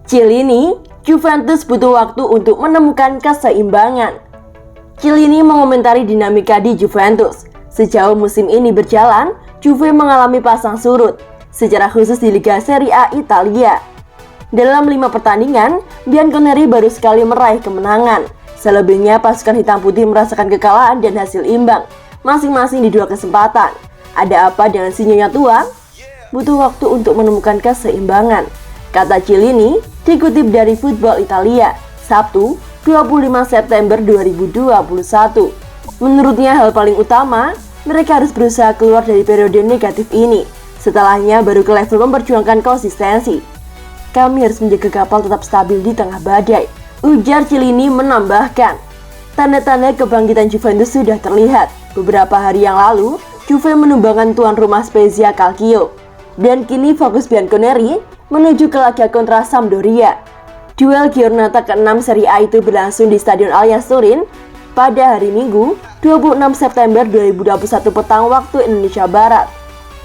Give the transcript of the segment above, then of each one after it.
Chiellini, Juventus butuh waktu untuk menemukan keseimbangan. Chiellini mengomentari dinamika di Juventus. Sejauh musim ini berjalan, Juve mengalami pasang surut, secara khusus di Liga Serie A Italia. Dalam 5 pertandingan, Bianconeri baru sekali meraih kemenangan. Selebihnya pasukan hitam putih merasakan kekalahan dan hasil imbang, masing-masing di 2 kesempatan. Ada apa dengan si Nyonya tua? Butuh waktu untuk menemukan keseimbangan, kata Chiellini, dikutip dari Football Italia, Sabtu, 25 September 2021. Menurutnya hal paling utama, mereka harus berusaha keluar dari periode negatif ini. Setelahnya baru ke level memperjuangkan konsistensi. Kami harus menjaga kapal tetap stabil di tengah badai, ujar Chiellini menambahkan. Tanda-tanda kebangkitan Juventus sudah terlihat. Beberapa hari yang lalu, Juve menumbangkan tuan rumah Spezia Calcio. Dan kini fokus Bianconeri menuju ke laga kontra Sampdoria. Duel Giornata ke-6 Serie A itu berlangsung di Stadion Allianz Turin pada hari Minggu, 26 September 2021 petang waktu Indonesia Barat.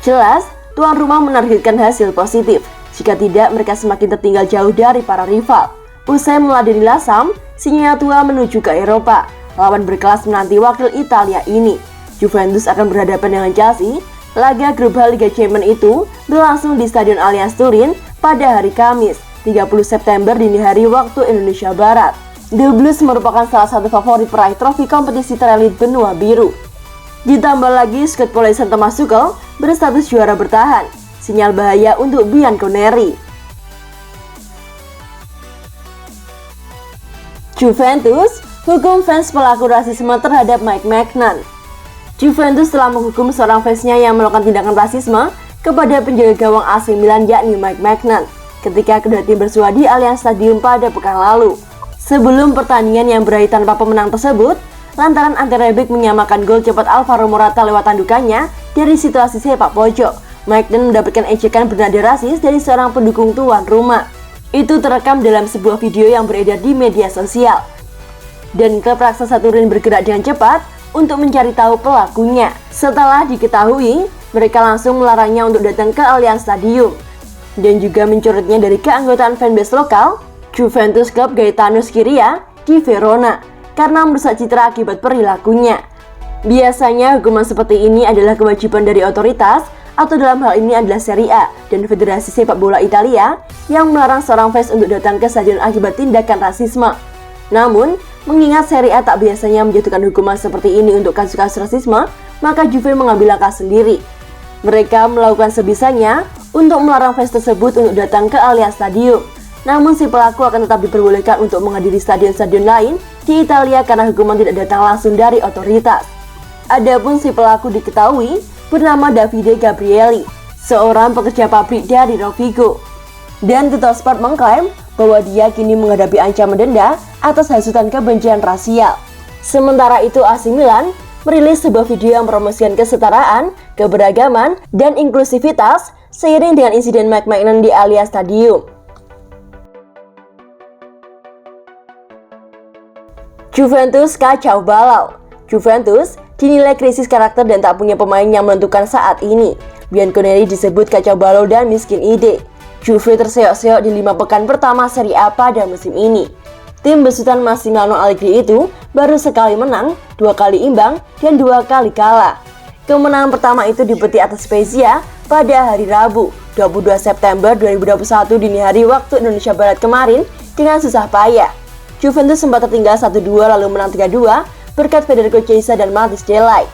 Jelas, tuan rumah menargetkan hasil positif. Jika tidak, mereka semakin tertinggal jauh dari para rival. Usai meladeni Lasam, si Nyonya tua menuju ke Eropa. Lawan berkelas menanti wakil Italia ini. Juventus akan berhadapan dengan Chelsea. Laga grup H Liga Champions itu berlangsung di Stadion Allianz Turin pada hari Kamis, 30 September dini hari waktu Indonesia Barat. The Blues merupakan salah satu favorit peraih trofi kompetisi terelit benua biru. Ditambah lagi skuad Polesan Thomas Tuchel berstatus juara bertahan, sinyal bahaya untuk Bianconeri. Juventus hukum fans pelaku rasisme terhadap Mike Maignan. Juventus telah menghukum seorang fansnya yang melakukan tindakan rasisme kepada penjaga gawang AC Milan yakni Mike Maignan ketika kedua tim bersua di Allianz Stadium pada pekan lalu. Sebelum pertandingan yang berakhir tanpa pemenang tersebut, lantaran Ante Rebic menyamakan gol cepat Alvaro Morata lewat tandukannya dari situasi sepak pojok, Maignan mendapatkan ejekan bernada rasis dari seorang pendukung tuan rumah. Itu terekam dalam sebuah video yang beredar di media sosial. Dan klub raksasa Turin bergerak dengan cepat untuk mencari tahu pelakunya. Setelah diketahui, mereka langsung melarangnya untuk datang ke Allianz Stadium dan juga mencoretnya dari keanggotaan fanbase lokal Juventus Club Gaetano Scirea di Verona karena merusak citra akibat perilakunya. Biasanya hukuman seperti ini adalah kewajiban dari otoritas atau dalam hal ini adalah Serie A dan Federasi Sepak Bola Italia yang melarang seorang fans untuk datang ke stadion akibat tindakan rasisme. Namun, mengingat Serie A tak biasanya menjatuhkan hukuman seperti ini untuk kasus-kasus rasisme, maka Juve mengambil langkah sendiri. Mereka melakukan sebisanya untuk melarang fans tersebut untuk datang ke Allianz Stadium. Namun si pelaku akan tetap diperbolehkan untuk menghadiri stadion-stadion lain di Italia karena hukuman tidak datang langsung dari otoritas. Adapun si pelaku diketahui bernama Davide Gabrielli, seorang pekerja pabrik dari Rovigo. Dan Tuttosport mengklaim bahwa dia kini menghadapi ancaman denda atas hasutan kebencian rasial. Sementara itu AC Milan merilis sebuah video yang mempromosikan kesetaraan, keberagaman, dan inklusivitas seiring dengan insiden Mike Maignan di Allianz Stadium. Juventus kacau balau. Juventus dinilai krisis karakter dan tak punya pemain yang menentukan saat ini. Bianconeri disebut kacau balau dan miskin ide. Juve terseok-seok di 5 pekan pertama Serie A pada musim ini. Tim besutan Massimiliano Allegri itu baru sekali menang, 2 kali imbang, dan 2 kali kalah. Kemenangan pertama itu dipetik atas Spezia pada hari Rabu, 22 September 2021 dini hari waktu Indonesia Barat kemarin dengan susah payah. Juventus sempat tertinggal 1-2 lalu menang 3-2 berkat Federico Chiesa dan Mathis de Ligt.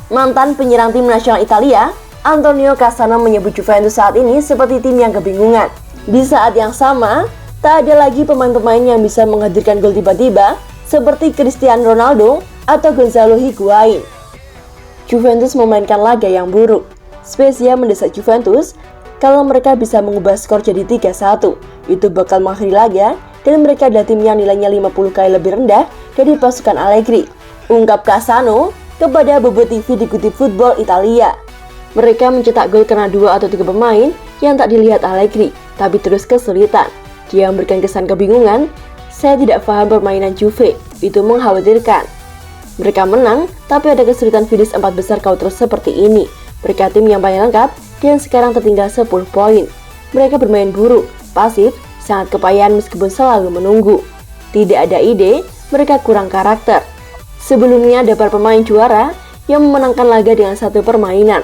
Mantan penyerang tim nasional Italia, Antonio Cassano menyebut Juventus saat ini seperti tim yang kebingungan. Di saat yang sama, tak ada lagi pemain-pemain yang bisa menghadirkan gol tiba-tiba seperti Cristiano Ronaldo atau Gonzalo Higuain. Juventus memainkan laga yang buruk. Spezia mendesak Juventus kalau mereka bisa mengubah skor jadi 3-1. Itu bakal mengakhiri laga dan mereka adalah tim yang nilainya 50 kali lebih rendah dari pasukan Allegri, ungkap Cassano kepada Bobo TV dikutip Football Italia. Mereka mencetak gol karena 2 atau 3 pemain yang tak dilihat Allegri, tapi terus kesulitan. Dia memberikan kesan kebingungan. Saya tidak paham permainan Juve, itu mengkhawatirkan. Mereka menang, tapi ada kesulitan finish 4 besar kau terus seperti ini. Mereka tim yang paling lengkap dan sekarang tertinggal 10 poin. Mereka bermain buruk, pasif, sangat kepayahan meskipun selalu menunggu. Tidak ada ide, mereka kurang karakter. Sebelumnya ada para pemain juara yang memenangkan laga dengan satu permainan.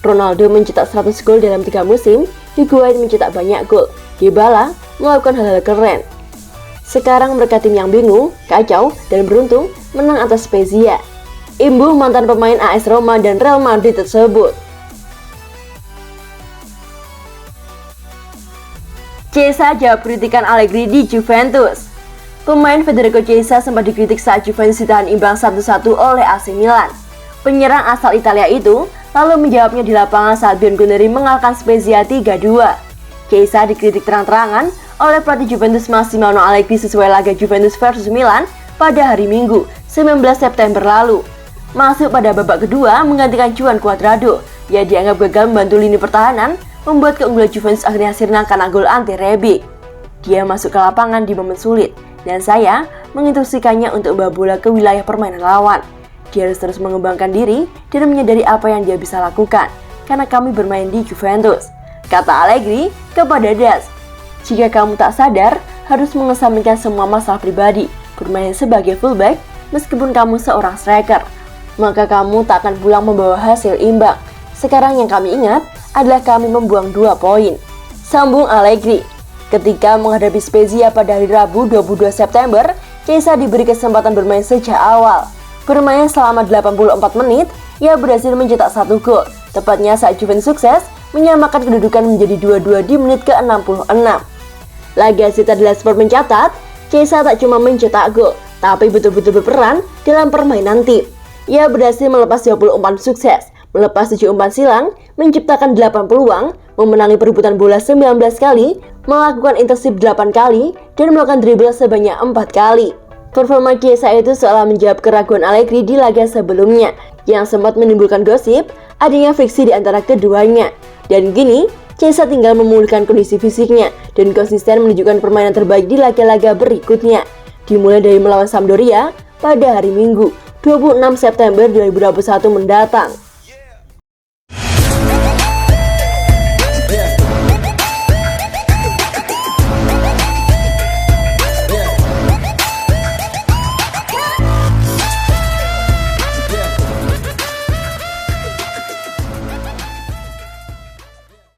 Ronaldo mencetak 100 gol dalam 3 musim, Higuain mencetak banyak gol, Dybala melakukan hal-hal keren. Sekarang mereka tim yang bingung, kacau, dan beruntung menang atas Spezia. Imbuh mantan pemain AS Roma dan Real Madrid tersebut. Chiesa jawab kritikan Allegri di Juventus. Pemain Federico Chiesa sempat dikritik saat Juventus ditahan imbang 1-1 oleh AC Milan. Penyerang asal Italia itu lalu menjawabnya di lapangan saat Bianconeri mengalahkan Spezia 3-2. Chiesa dikritik terang-terangan oleh pelatih Juventus Massimiliano Allegri sesuai laga Juventus versus Milan pada hari Minggu, 19 September lalu. Masuk pada babak kedua menggantikan Juan Cuadrado. Ia dianggap gagal membantu lini pertahanan, membuat keunggulan Juventus akhirnya sirna karena gol anti-Rebic. Dia masuk ke lapangan di momen sulit, dan saya menginstruksikannya untuk membawa bola ke wilayah permainan lawan. Dia harus terus mengembangkan diri dan menyadari apa yang dia bisa lakukan, karena kami bermain di Juventus, kata Allegri kepada Das. Jika kamu tak sadar, harus mengesampingkan semua masalah pribadi, bermain sebagai fullback meskipun kamu seorang striker, maka kamu tak akan pulang membawa hasil imbang. Sekarang yang kami ingat adalah kami membuang 2 poin, sambung Allegri. Ketika menghadapi Spezia pada hari Rabu 22 September, Chiesa diberi kesempatan bermain sejak awal. Bermain selama 84 menit, ia berhasil mencetak 1 gol, tepatnya saat Juventus sukses menyamakan kedudukan menjadi 2-2 di menit ke-66. Laga Citadel Sport mencatat, Chiesa tak cuma mencetak gol, tapi betul-betul berperan dalam permainan tim. Ia berhasil melepas 20 umpan sukses, melepas 7 umpan silang, menciptakan 8 peluang, memenangi perebutan bola 19 kali, melakukan intersip 8 kali, dan melakukan dribble sebanyak 4 kali. Performa Chiesa itu seolah menjawab keraguan Allegri di laga sebelumnya, yang sempat menimbulkan gosip adanya friksi di antara keduanya. Dan kini, Chiesa tinggal memulihkan kondisi fisiknya dan konsisten menunjukkan permainan terbaik di laga-laga berikutnya, dimulai dari melawan Sampdoria pada hari Minggu, 26 September 2021 mendatang.